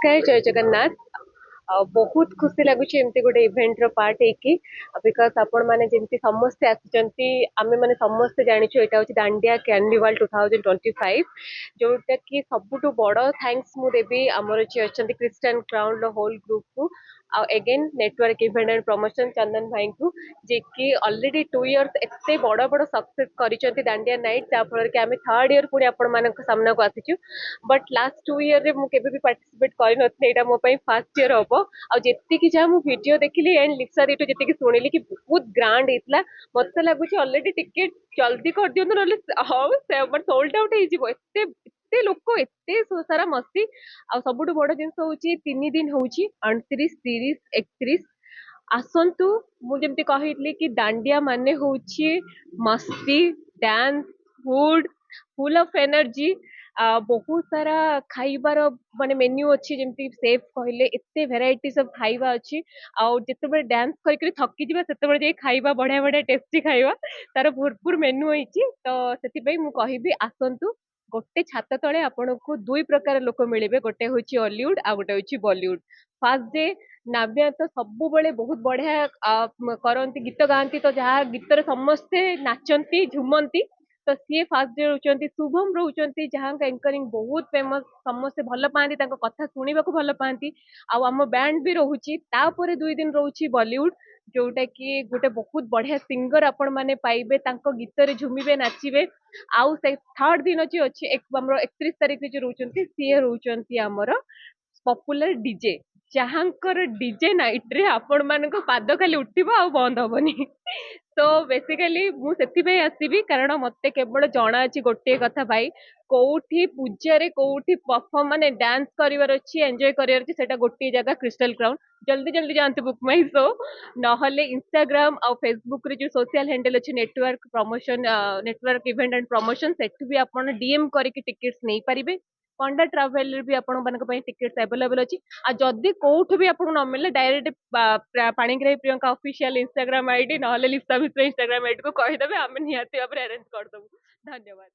नमस्कार जय जगन्नाथ। बहुत खुशी लगुच एमती गोटे इवेंट रो पार्ट है बिकज आपण मैंने जमी समस्ते आसी आम मैंने समस्ते जानी यहाँ हूँ दांडिया कार्निवाल 2025 जोटा कि सबुठ बड़ थैंक्स मु देवी आमर जी अच्छा क्रिस्टियन क्राउन होल ग्रुप को again network event and promotion Chandan भाई को जे कि ऑलरेडी 2 इयर्स एत बड़ बड़ सक्सेस कर दांडिया नाइट जहाँफल कि आम थर्ड इयर पुणी आपण मान सामना को आसीचु बट लास्ट 2 इयर मुझे भी पार्टिसिपेट कर मो फास्ट इयर हम आती जहाँ मुझे वीडियो देखिली एंड लिप्सा दी जी शुणिली कि बहुत ग्रांड होता मत लगुच ऑलरेडी टिकेट जल्दी कर दिखाँ ना हाँ सोल्ड आउट एते लोक एते सारा मस्ती आ सबुठ बड़ जिन हूँ 3 दिन हूँ 29 30 31 आसतु मुझे कहली कि दांडिया माने हूँ मस्ती dance food full of energy बहुत सारा खाइबार माने मेन्यू अच्छी जमी सेफ कहले एते भेराइटीज ऑफ खाइबा अच्छी आउ जिते डांस करके थकी जा से खाइबा बढ़िया बढ़िया टेस्टी खाइबा तार भरपूर मेन्यू होती तो से मुझे आसतु गोटे छात तले आपन को दुई प्रकार लोक मिले गोटे हूँ हॉलीवुड आ गोटे हूँ बॉलीवुड फास्ट डे नाव्या तो सब बड़े बहुत बढ़िया करती गीत गाती तो जहाँ गीतर समस्ते नाचती झुमंती तो सी फास्ट डे रोचंती शुभम रोचंती जहाँ एंकरिंग बहुत फेमस समस्ते भल पाती कथा शुणा भल पाती आम बैंड भी रोचे 2 दिन रोचे बॉलीवुड जोटा कि गोटे बहुत बढ़िया सिंगर आपण मैंने पाइबे गीत झुमिबे नाचिबे आउ से थर्ड दिन जी अच्छी 31 तारीख जो रोचंती सी रोचंती आमर पॉपुलर डीजे जहाँकर डीजे नाइट रे आपण मान पाद खाली उठिबो आ बंद हबनी तो बेसिकली मुझे आसबि कारण मत केवल जना अच्छी गोटे कथा भाई कौटी पूजा कौटी परफॉर्म माने डांस करिवार अच्छी एंजॉय करिवार अच्छी सेटा गोटे जगह क्रिस्टल क्राउन जल्दी जल्दी जानते बुक माई शो नहले इंस्टाग्राम और फेसबुक रे जो सोशल हैंडल अच्छी network promotion network event and promotion सेठ भी आप डीएम करके टिकेट्स नहीं पारिबे पंडा ट्रावेल भी आपण टिकेट्स अवेलेबल अच्छी आ जदि कौट भी आपको न मिले direct Panigrahi Priyanka official Instagram ID ना लिप्सा मिश्र इंस्टाग्राम आईडी को कहीदेवे आम निहाती भाव अरेंज करदेबू धन्यवाद।